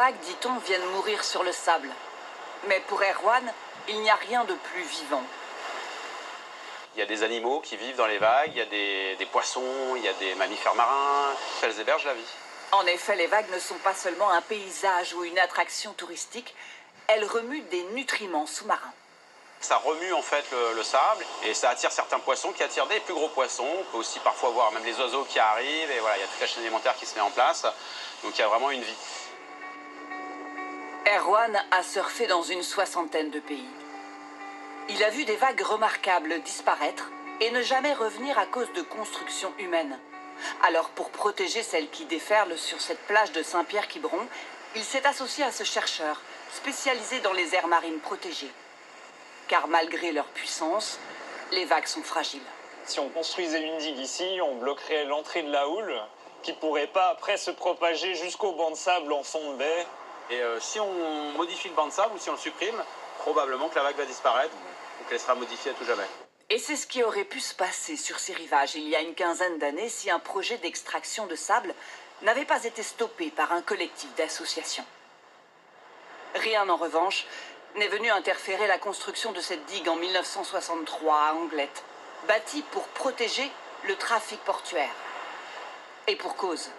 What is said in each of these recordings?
vagues, dit-on, viennent mourir sur le sable. Mais pour Erwan, il n'y a rien de plus vivant. Il y a des animaux qui vivent dans les vagues, il y a des poissons, il y a des mammifères marins. Elles hébergent la vie. En effet, les vagues ne sont pas seulement un paysage ou une attraction touristique, elles remuent des nutriments sous-marins. Ça remue en fait le sable et ça attire certains poissons qui attirent des plus gros poissons. On peut aussi parfois voir même les oiseaux qui arrivent et voilà, il y a toute la chaîne alimentaire qui se met en place. Donc il y a vraiment une vie. Erwan a surfé dans une soixantaine de pays. Il a vu des vagues remarquables disparaître et ne jamais revenir à cause de constructions humaines. Alors pour protéger celles qui déferlent sur cette plage de Saint-Pierre-Quiberon, il s'est associé à ce chercheur spécialisé dans les aires marines protégées. Car malgré leur puissance, les vagues sont fragiles. Si on construisait une digue ici, on bloquerait l'entrée de la houle qui ne pourrait pas après se propager jusqu'au banc de sable en fond de baie. Et si on modifie le banc de sable ou si on le supprime, probablement que la vague va disparaître ou qu'elle sera modifiée à tout jamais. Et c'est ce qui aurait pu se passer sur ces rivages il y a une quinzaine d'années si un projet d'extraction de sable n'avait pas été stoppé par un collectif d'associations. Rien en revanche n'est venu interférer la construction de cette digue en 1963 à Anglet, bâtie pour protéger le trafic portuaire. Et pour cause.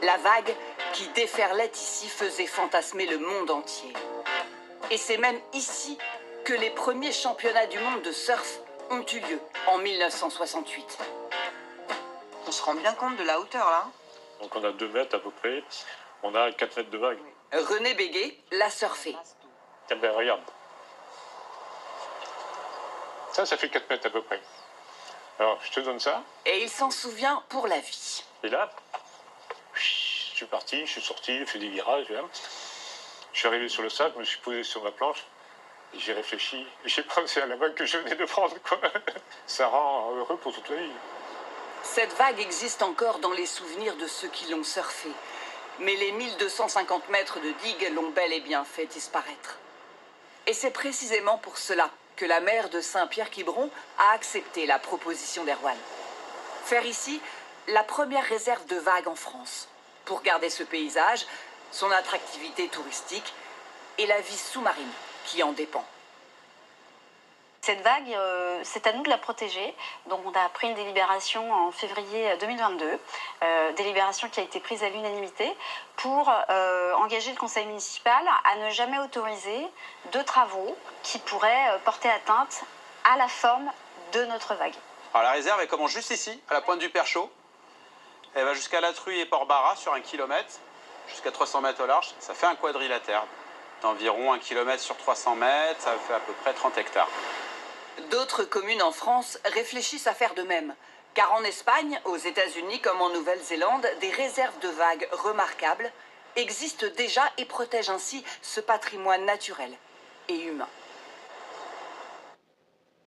La vague qui déferlait ici faisait fantasmer le monde entier. Et c'est même ici que les premiers championnats du monde de surf ont eu lieu en 1968. On se rend bien compte de la hauteur là. Donc on a 2 mètres à peu près, on a 4 mètres de vague. René Béguet l'a surfé. Eh ben regarde. Ça fait 4 mètres à peu près. Alors je te donne ça. Et il s'en souvient pour la vie. Et là, je suis parti, je suis sorti, j'ai fait des virages. Là. Je suis arrivé sur le sable, je me suis posé sur ma planche. Et j'ai réfléchi, j'ai pensé à la vague que je venais de prendre, quoi. Ça rend heureux pour toute la vie. Cette vague existe encore dans les souvenirs de ceux qui l'ont surfée. Mais les 1250 mètres de digue l'ont bel et bien fait disparaître. Et c'est précisément pour cela que la maire de Saint-Pierre-Quiberon a accepté la proposition d'Erwan. Faire ici la première réserve de vagues en France, pour garder ce paysage, son attractivité touristique et la vie sous-marine qui en dépend. Cette vague, c'est à nous de la protéger. Donc on a pris une délibération en février 2022, délibération qui a été prise à l'unanimité pour engager le conseil municipal à ne jamais autoriser de travaux qui pourraient porter atteinte à la forme de notre vague. Alors la réserve, elle commence juste ici, à la pointe du Perchaud. Elle va jusqu'à La Truie et Port-Barras sur 1 kilomètre, jusqu'à 300 mètres au large. Ça fait un quadrilatère d'environ 1 kilomètre sur 300 mètres, ça fait à peu près 30 hectares. D'autres communes en France réfléchissent à faire de même. Car en Espagne, aux États-Unis comme en Nouvelle-Zélande, des réserves de vagues remarquables existent déjà et protègent ainsi ce patrimoine naturel et humain.